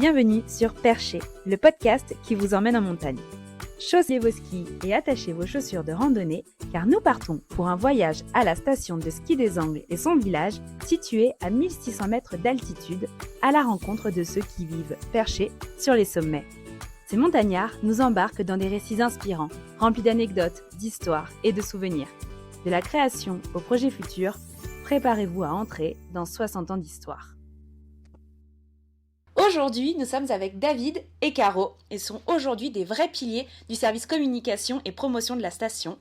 Bienvenue sur Perché, le podcast qui vous emmène en montagne. Chaussez vos skis et attachez vos chaussures de randonnée car nous partons pour un voyage à la station de ski des Angles et son village situé à 1600 mètres d'altitude à la rencontre de ceux qui vivent perchés sur les sommets. Ces montagnards nous embarquent dans des récits inspirants, remplis d'anecdotes, d'histoires et de souvenirs. De la création au projet futur, préparez-vous à entrer dans 60 ans d'histoire. Aujourd'hui, nous sommes avec David et Caro. Ils sont aujourd'hui des vrais piliers du service communication et promotion de la station.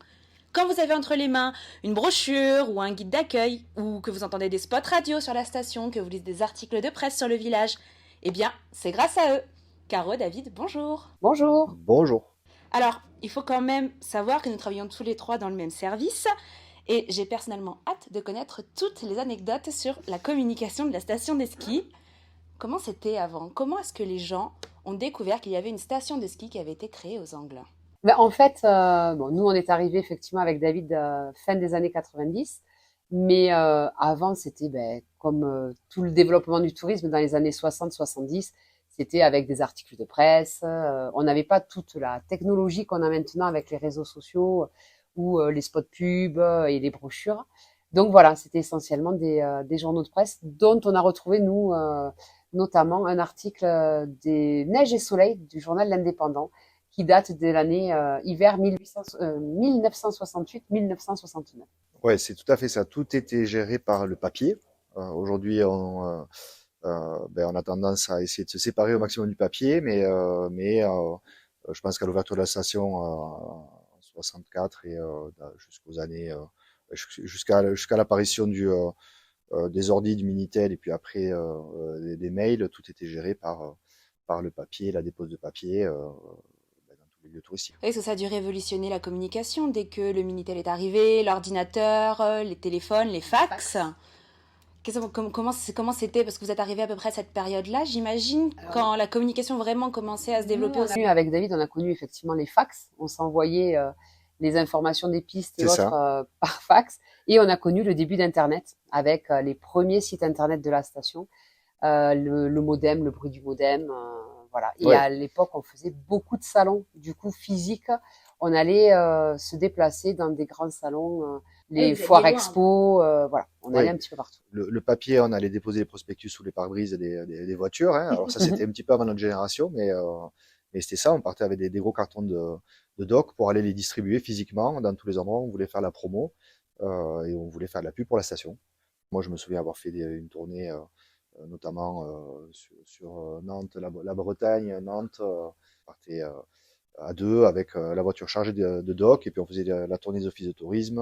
Quand vous avez entre les mains une brochure ou un guide d'accueil, ou que vous entendez des spots radio sur la station, que vous lisez des articles de presse sur le village, eh bien, c'est grâce à eux. Caro, David, bonjour. Bonjour. Bonjour. Alors, il faut quand même savoir que nous travaillons tous les trois dans le même service et j'ai personnellement hâte de connaître toutes les anecdotes sur la communication de la station des skis. Comment c'était avant ? Comment est-ce que les gens ont découvert qu'il y avait une station de ski qui avait été créée aux Angles ? En fait, nous, on est arrivés effectivement avec David fin des années 90. Mais avant, c'était comme tout le développement du tourisme dans les années 60-70. C'était avec des articles de presse. On n'avait pas toute la technologie qu'on a maintenant avec les réseaux sociaux ou les spots pubs et les brochures. Donc voilà, c'était essentiellement des journaux de presse dont on a retrouvé, nous, notamment un article des Neiges et Soleil du journal L'Indépendant qui date de l'année hiver 1968-1969. Ouais, c'est tout à fait ça. Tout était géré par le papier. Aujourd'hui, on a tendance à essayer de se séparer au maximum du papier, mais je pense qu'à l'ouverture de la station en 64 et jusqu'aux années jusqu'à l'apparition des ordis du Minitel et puis après des mails, tout était géré par le papier, la dépose de papier dans tous les lieux touristiques. Oui, ça a dû révolutionner la communication dès que le Minitel est arrivé, l'ordinateur, les téléphones, les fax. Comment c'était ? Parce que vous êtes arrivé à peu près à cette période-là, j'imagine, quand la communication vraiment commençait à se développer. Avec David, on a connu effectivement les fax. On s'envoyait les informations des pistes et autres par fax. Et on a connu le début d'Internet avec les premiers sites Internet de la station, le modem, le bruit du modem. Voilà. Et à l'époque, on faisait beaucoup de salons, du coup, physiques. On allait se déplacer dans des grands salons, les foires expo, voilà. On allait un petit peu partout. Le papier, on allait déposer les prospectus sous les pare-brises des voitures. Hein. Alors ça, c'était un petit peu avant notre génération, mais c'était ça. On partait avec des gros cartons de doc pour aller les distribuer physiquement dans tous les endroits où on voulait faire la promo et on voulait faire de la pub pour la station. Moi, je me souviens avoir fait une tournée, notamment sur Nantes, la Bretagne, Nantes. On partait à deux avec la voiture chargée de doc et puis on faisait la tournée des offices de tourisme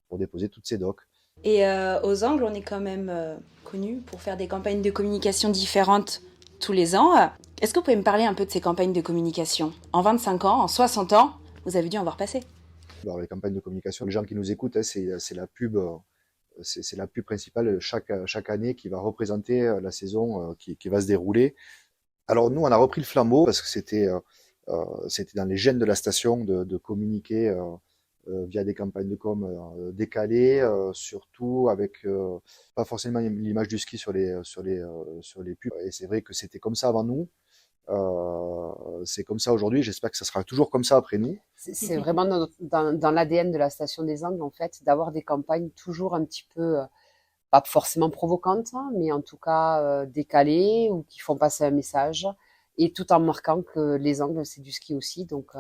pour déposer toutes ces docs. Et aux Angles, on est quand même connu pour faire des campagnes de communication différentes tous les ans. Est-ce que vous pouvez me parler un peu de ces campagnes de communication ? En 25 ans, en 60 ans, vous avez dû en voir passer. Alors, les campagnes de communication, les gens qui nous écoutent, hein, c'est la pub. C'est la pub principale chaque année qui va représenter la saison qui va se dérouler. Alors nous, on a repris le flambeau parce que c'était dans les gènes de la station de communiquer via des campagnes de com décalées, surtout avec pas forcément l'image du ski sur les pubs. Et c'est vrai que c'était comme ça avant nous. C'est comme ça aujourd'hui. J'espère que ça sera toujours comme ça après nous. C'est vraiment dans l'ADN de la station des Angles, en fait, d'avoir des campagnes toujours un petit peu, pas forcément provocantes, hein, mais en tout cas décalées ou qui font passer un message, et tout en marquant que les Angles, c'est du ski aussi. Donc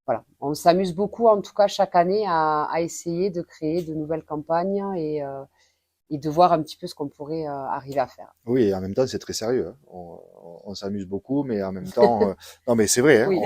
voilà, on s'amuse beaucoup, en tout cas chaque année, à essayer de créer de nouvelles campagnes et de voir un petit peu ce qu'on pourrait arriver à faire. Oui, et en même temps, c'est très sérieux. Hein. On s'amuse beaucoup, mais en même temps, non, mais c'est vrai. Hein, oui.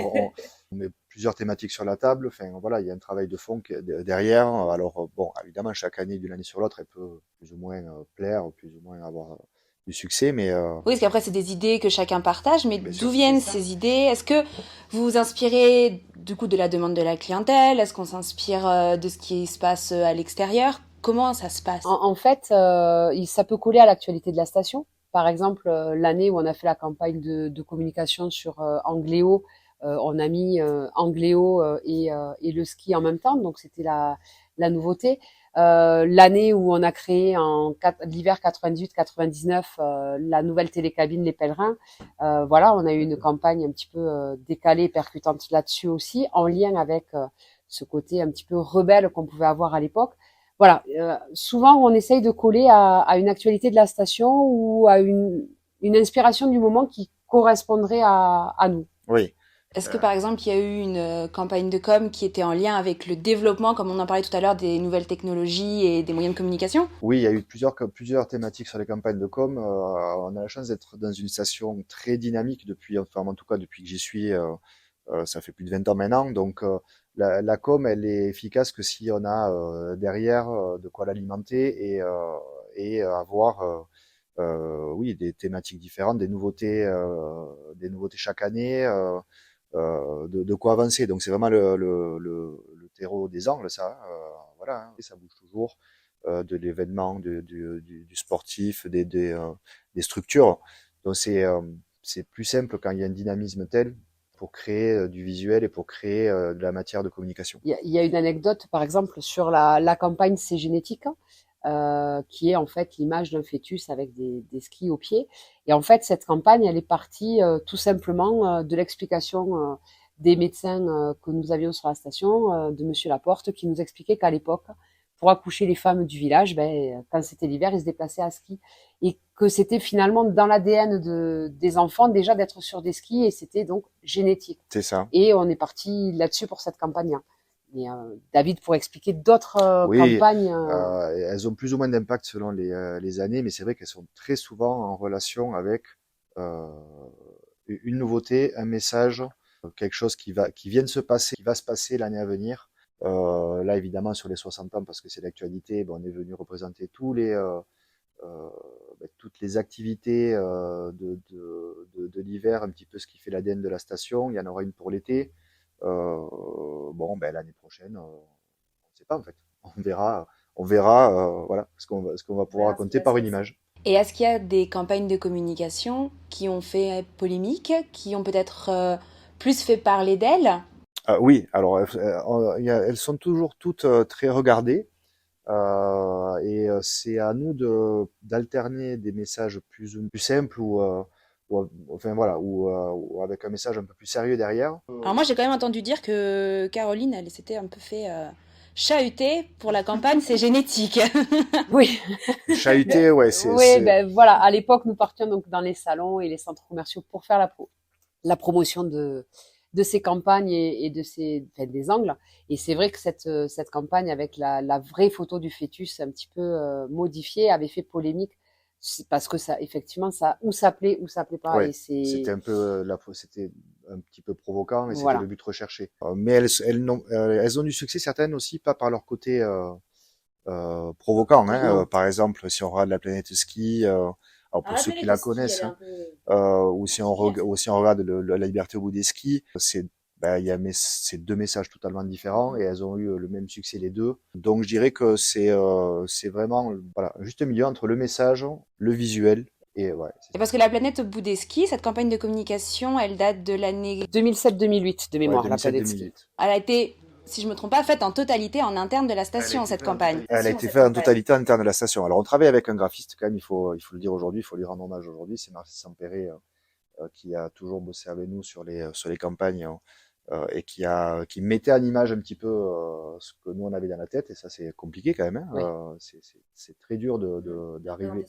on met plusieurs thématiques sur la table. Enfin, voilà, il y a un travail de fond derrière. Alors, bon, évidemment, chaque année, d'une année sur l'autre, elle peut plus ou moins plaire, plus ou moins avoir du succès, mais oui, parce qu'après, c'est des idées que chacun partage, mais d'où viennent ces idées ? Est-ce que vous vous inspirez du coup de la demande de la clientèle ? Est-ce qu'on s'inspire de ce qui se passe à l'extérieur ? Comment ça se passe ? En fait, ça peut coller à l'actualité de la station. Par exemple, l'année où on a fait la campagne de communication sur Angléo, on a mis Angléo et le ski en même temps, donc c'était la nouveauté. L'année où on a créé l'hiver 98-99 la nouvelle télécabine Les Pèlerins, voilà, on a eu une campagne un petit peu décalée et percutante là-dessus aussi, en lien avec ce côté un petit peu rebelle qu'on pouvait avoir à l'époque. Voilà, souvent on essaye de coller à une actualité de la station ou à une inspiration du moment qui correspondrait à nous. Oui. Est-ce que par exemple il y a eu une campagne de com qui était en lien avec le développement, comme on en parlait tout à l'heure, des nouvelles technologies et des moyens de communication? Oui, il y a eu plusieurs thématiques sur les campagnes de com. On a la chance d'être dans une station très dynamique depuis, enfin en tout cas depuis que j'y suis, ça fait plus de 20 ans maintenant. Donc la com, elle est efficace que si on a derrière de quoi l'alimenter et avoir oui, des thématiques différentes, des nouveautés chaque année, de quoi avancer. Donc c'est vraiment le terreau des angles, ça. Voilà, hein, et ça bouge toujours, de l'événement, du sportif, des structures. Donc c'est plus simple quand il y a un dynamisme tel pour créer du visuel et pour créer de la matière de communication. Il y a une anecdote, par exemple, sur la campagne C'est génétique, qui est en fait l'image d'un fœtus avec des skis aux pieds. Et en fait, cette campagne, elle est partie tout simplement de l'explication des médecins que nous avions sur la station, de Monsieur Laporte, qui nous expliquait qu'à l'époque, pour accoucher les femmes du village, quand c'était l'hiver, ils se déplaçaient à ski. Et que c'était finalement dans l'ADN des enfants déjà d'être sur des skis, et c'était donc génétique. C'est ça. Et on est parti là-dessus pour cette campagne. Et David pourrait expliquer d'autres Oui, campagnes. elles ont plus ou moins d'impact selon les années, mais c'est vrai qu'elles sont très souvent en relation avec euh, une nouveauté, un message, quelque chose qui vient de se passer, qui va se passer l'année à venir. Là, évidemment, sur les 60 ans, parce que c'est l'actualité, on est venu représenter toutes les activités de l'hiver, un petit peu ce qui fait l'ADN de la station. Il y en aura une pour l'été. L'année prochaine, on ne sait pas en fait. On verra, voilà, ce qu'on va pouvoir raconter par une image. Et est-ce qu'il y a des campagnes de communication qui ont fait polémique, qui ont peut-être plus fait parler d'elles? Oui, alors elles sont toujours toutes très regardées. C'est à nous d'alterner des messages plus simples ou avec un message un peu plus sérieux derrière. Alors moi j'ai quand même entendu dire que Caroline, elle s'était un peu fait chahuter pour la campagne C'est génétique. Oui. Chahuté, ouais, Voilà. À l'époque, nous partions donc dans les salons et les centres commerciaux pour faire la promotion de ces campagnes et des angles. Et c'est vrai que cette campagne avec la vraie photo du fœtus un petit peu modifiée avait fait polémique parce que ça, effectivement, ça plaît ou ça plaît pas. Ouais, Et c'était un peu c'était un petit peu provoquant et c'était voilà. le but recherché. Mais elles ont du succès, certaines aussi, pas par leur côté provoquant. Hein. Par exemple, si on regarde la planète ski, alors pour ceux qui la connaissent, ou si on regarde la liberté au bout des skis, il y a ces deux messages totalement différents et elles ont eu le même succès les deux. Donc je dirais que c'est vraiment voilà, un juste milieu entre le message, le visuel et ouais. Et parce que la planète au bout des skis, cette campagne de communication, elle date de l'année 2007-2008 de mémoire, ouais, la planète ski. Elle a été, si je me trompe pas, faite en totalité en interne de la station, cette campagne. Elle a été faite en totalité en interne de la station. Alors on travaille avec un graphiste quand même, il faut le dire aujourd'hui, il faut lui rendre hommage aujourd'hui, c'est Narcisse Sampéré qui a toujours bossé avec nous sur les campagnes et qui mettait en image un petit peu ce que nous on avait dans la tête, et ça c'est compliqué quand même. Hein. Oui. C'est très dur d'arriver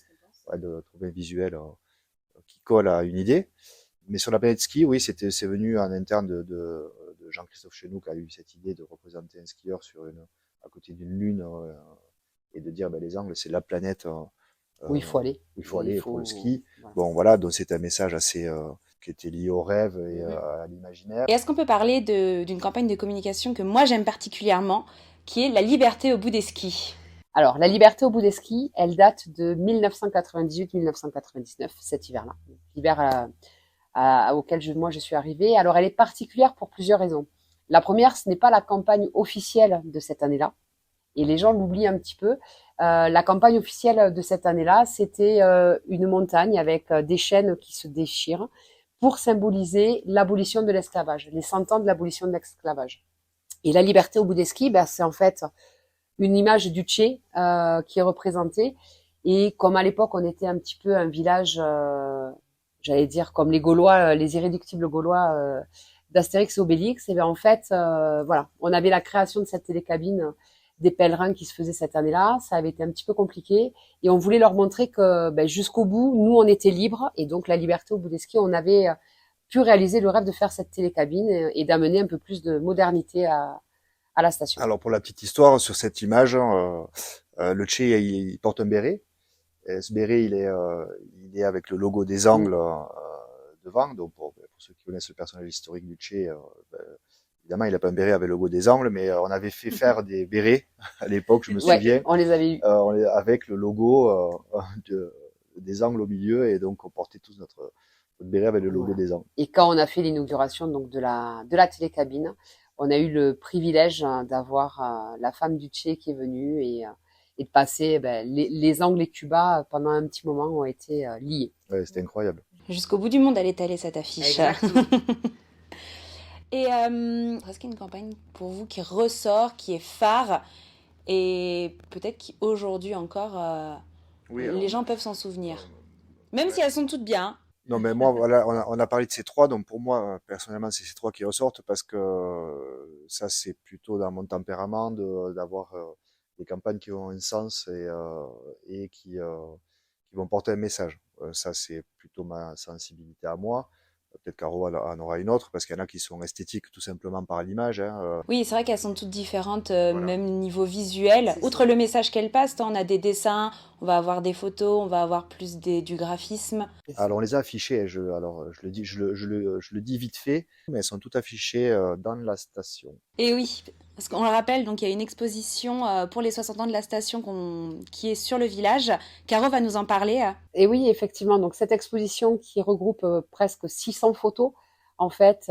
de trouver un visuel qui colle à une idée. Mais sur la planète ski, oui, c'est venu en interne de Jean-Christophe Chenoux qui a eu cette idée de représenter un skieur à côté d'une lune et de dire les angles c'est la planète où il faut aller. Où il faut aller pour le ski. Voilà. Bon voilà, donc c'est un message assez qui était lié au rêve et à l'imaginaire. Et est-ce qu'on peut parler d'une campagne de communication que moi j'aime particulièrement, qui est la liberté au bout des skis? Alors, la liberté au bout des skis, elle date de 1998-1999, cet hiver-là. L'hiver auquel moi je suis arrivée. Alors, elle est particulière pour plusieurs raisons. La première, ce n'est pas la campagne officielle de cette année-là. Et les gens l'oublient un petit peu. La campagne officielle de cette année-là, c'était une montagne avec des chaînes qui se déchirent pour symboliser l'abolition de l'esclavage, les 100 ans de l'abolition de l'esclavage. Et la liberté au bout des skis, c'est en fait une image du Tché qui est représentée. Et comme à l'époque, on était un petit peu un village, j'allais dire comme les Gaulois, les irréductibles Gaulois d'Astérix et Obélix, et bien en fait, voilà, on avait la création de cette télécabine des pèlerins qui se faisait cette année-là. Ça avait été un petit peu compliqué et on voulait leur montrer que jusqu'au bout, nous, on était libres et donc la liberté au bout des skis, on avait pu réaliser le rêve de faire cette télécabine et d'amener un peu plus de modernité à la station. Alors pour la petite histoire, sur cette image, le Tché, il porte un béret. Et ce béret, il est avec le logo des Angles devant. Donc pour ceux qui connaissent le personnage historique du Tché, évidemment, il a pas un béret avec le logo des Angles, mais on avait fait faire des bérets à l'époque, je me souviens. On les avait eu. Avec le logo des Angles au milieu, et donc on portait tous notre béret avec le logo des Angles. Et quand on a fait l'inauguration donc de la télécabine, on a eu le privilège d'avoir la femme du Tché qui est venue et de passer les Angles et Cuba pendant un petit moment ont été liés. Ouais, c'était incroyable. Jusqu'au bout du monde, elle est allée cette affiche. Exactement. Et est-ce qu'il y a une campagne pour vous qui ressort, qui est phare et peut-être qu'aujourd'hui encore, les gens peuvent s'en souvenir, même si elles sont toutes bien. Non, mais moi, voilà, on a parlé de ces trois, donc pour moi, personnellement, c'est ces trois qui ressortent parce que ça, c'est plutôt dans mon tempérament d'avoir des campagnes qui ont un sens et qui vont porter un message. Ça, c'est plutôt ma sensibilité à moi. Peut-être Caro en aura une autre, parce qu'il y en a qui sont esthétiques tout simplement par l'image. Oui, c'est vrai qu'elles sont toutes différentes, même niveau visuel. Outre le message qu'elles passent, on a des dessins, on va avoir des photos, on va avoir plus du graphisme. Alors on les a affichées, je le dis vite fait, mais elles sont toutes affichées dans la station. Et oui, parce qu'on le rappelle, donc il y a une exposition pour les 60 ans de la station qui est sur le village. Caro va nous en parler. Et oui, effectivement, donc cette exposition qui regroupe presque 600 photos, en fait,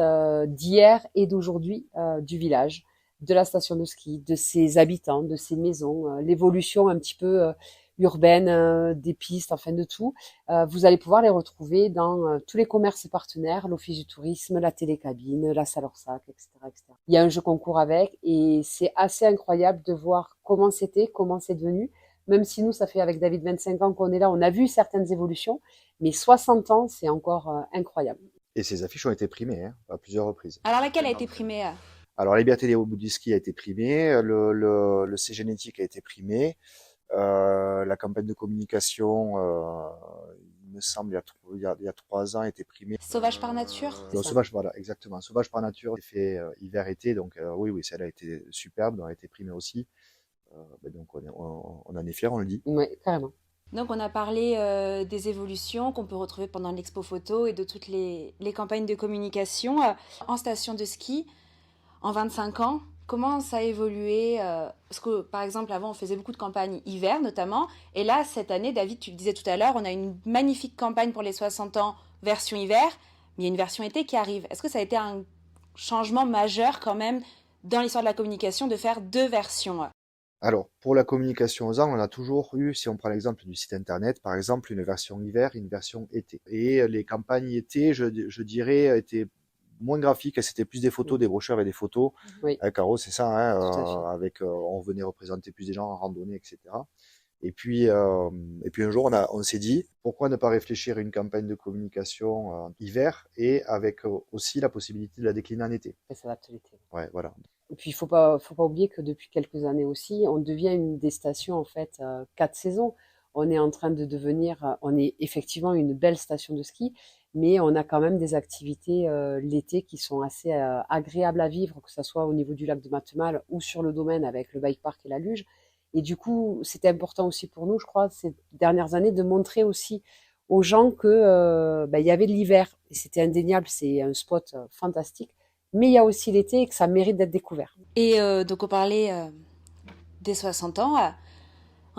d'hier et d'aujourd'hui du village, de la station de ski, de ses habitants, de ses maisons, l'évolution un petit peu urbaine des pistes, enfin de tout. Vous allez pouvoir les retrouver dans tous les commerces partenaires, l'Office du tourisme, la télécabine, la salle Orsac, etc., etc. Il y a un jeu concours avec et c'est assez incroyable de voir comment c'était, comment c'est devenu. Même si nous, ça fait avec David 25 ans qu'on est là, on a vu certaines évolutions, mais 60 ans, c'est encore incroyable. Et ces affiches ont été primées à plusieurs reprises. Alors laquelle a été primée Alors la liberté au bout du ski a été primée, le C génétique a été primé, la campagne de communication, il me semble, il y a 3 ans, a été primée. Sauvage par nature Sauvage, voilà, exactement. Sauvage par nature, c'est fait hiver-été, donc oui, celle-là a été superbe, donc elle a été primée aussi. Donc on en est fiers, on le dit. Oui, carrément. Donc on a parlé des évolutions qu'on peut retrouver pendant l'expo photo et de toutes les campagnes de communication en station de ski en 25 ans. Comment ça a évolué Parce que par exemple avant on faisait beaucoup de campagnes hiver notamment, et là cette année, David, tu le disais tout à l'heure, on a une magnifique campagne pour les 60 ans version hiver, mais il y a une version été qui arrive. Est-ce que ça a été un changement majeur quand même dans l'histoire de la communication de faire 2 versions Alors, pour la communication aux angles, on a toujours eu, si on prend l'exemple du site internet, par exemple, une version hiver, une version été. Et les campagnes été, je dirais, étaient moins graphiques, c'était plus des photos, des brochures avec des photos. Oui. Caro, c'est ça, avec, on venait représenter plus des gens en randonnée, etc. Et puis un jour, on s'est dit, pourquoi ne pas réfléchir à une campagne de communication hiver et avec aussi la possibilité de la décliner en été. Et ça s'adapte l'été. Ouais, voilà. Et puis il faut pas oublier que depuis quelques années aussi, on devient une des stations en fait 4 saisons. On est en train de devenir, on est effectivement une belle station de ski, mais on a quand même des activités l'été qui sont assez agréables à vivre, que ce soit au niveau du lac de Matemal ou sur le domaine avec le bike park et la luge. Et du coup, c'était important aussi pour nous, je crois, ces dernières années, de montrer aussi aux gens que il y avait de l'hiver. Et c'était indéniable, c'est un spot fantastique. Mais il y a aussi l'été et que ça mérite d'être découvert. Et donc on parlait des 60 ans.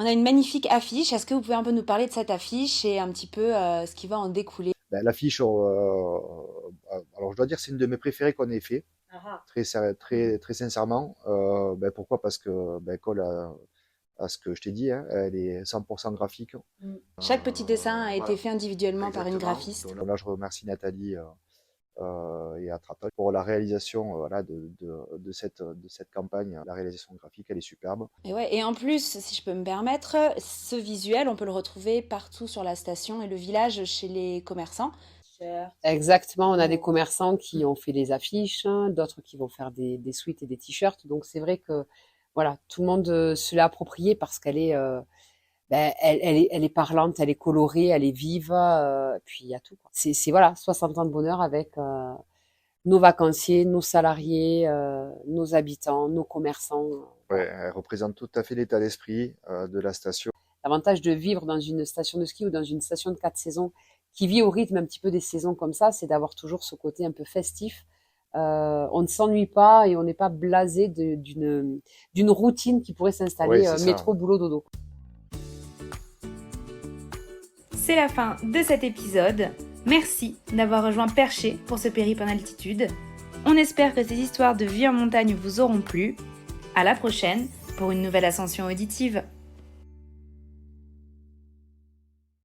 On a une magnifique affiche. Est-ce que vous pouvez un peu nous parler de cette affiche et un petit peu ce qui va en découler? L'affiche, alors je dois dire c'est une de mes préférées qu'on ait fait. Très sincèrement. Pourquoi? Parce que colle à ce que je t'ai dit, elle est 100% graphique. Chaque petit dessin a été fait individuellement Exactement. par une graphiste. Donc là, je remercie Nathalie et à Trapal. Pour la réalisation voilà, de cette campagne, la réalisation graphique, elle est superbe. Et en plus, si je peux me permettre, ce visuel, on peut le retrouver partout sur la station et le village chez les commerçants. Exactement, on a des commerçants qui ont fait des affiches, hein, d'autres qui vont faire des sweats et des t-shirts. Donc c'est vrai que voilà, tout le monde se l'a appropriée parce qu'elle est, elle est parlante, elle est colorée, elle est vive. Puis il y a tout, quoi. C'est voilà, 60 ans de bonheur avec nos vacanciers, nos salariés, nos habitants, nos commerçants. Ouais, elle représente tout à fait l'état d'esprit de la station. L'avantage de vivre dans une station de ski ou dans une station de 4 saisons qui vit au rythme un petit peu des saisons comme ça, c'est d'avoir toujours ce côté un peu festif. On ne s'ennuie pas et on n'est pas blasé d'une routine qui pourrait s'installer métro, boulot, dodo. C'est la fin de cet épisode. Merci d'avoir rejoint Perché pour ce périple en altitude. On espère que ces histoires de vie en montagne vous auront plu. À la prochaine pour une nouvelle ascension auditive.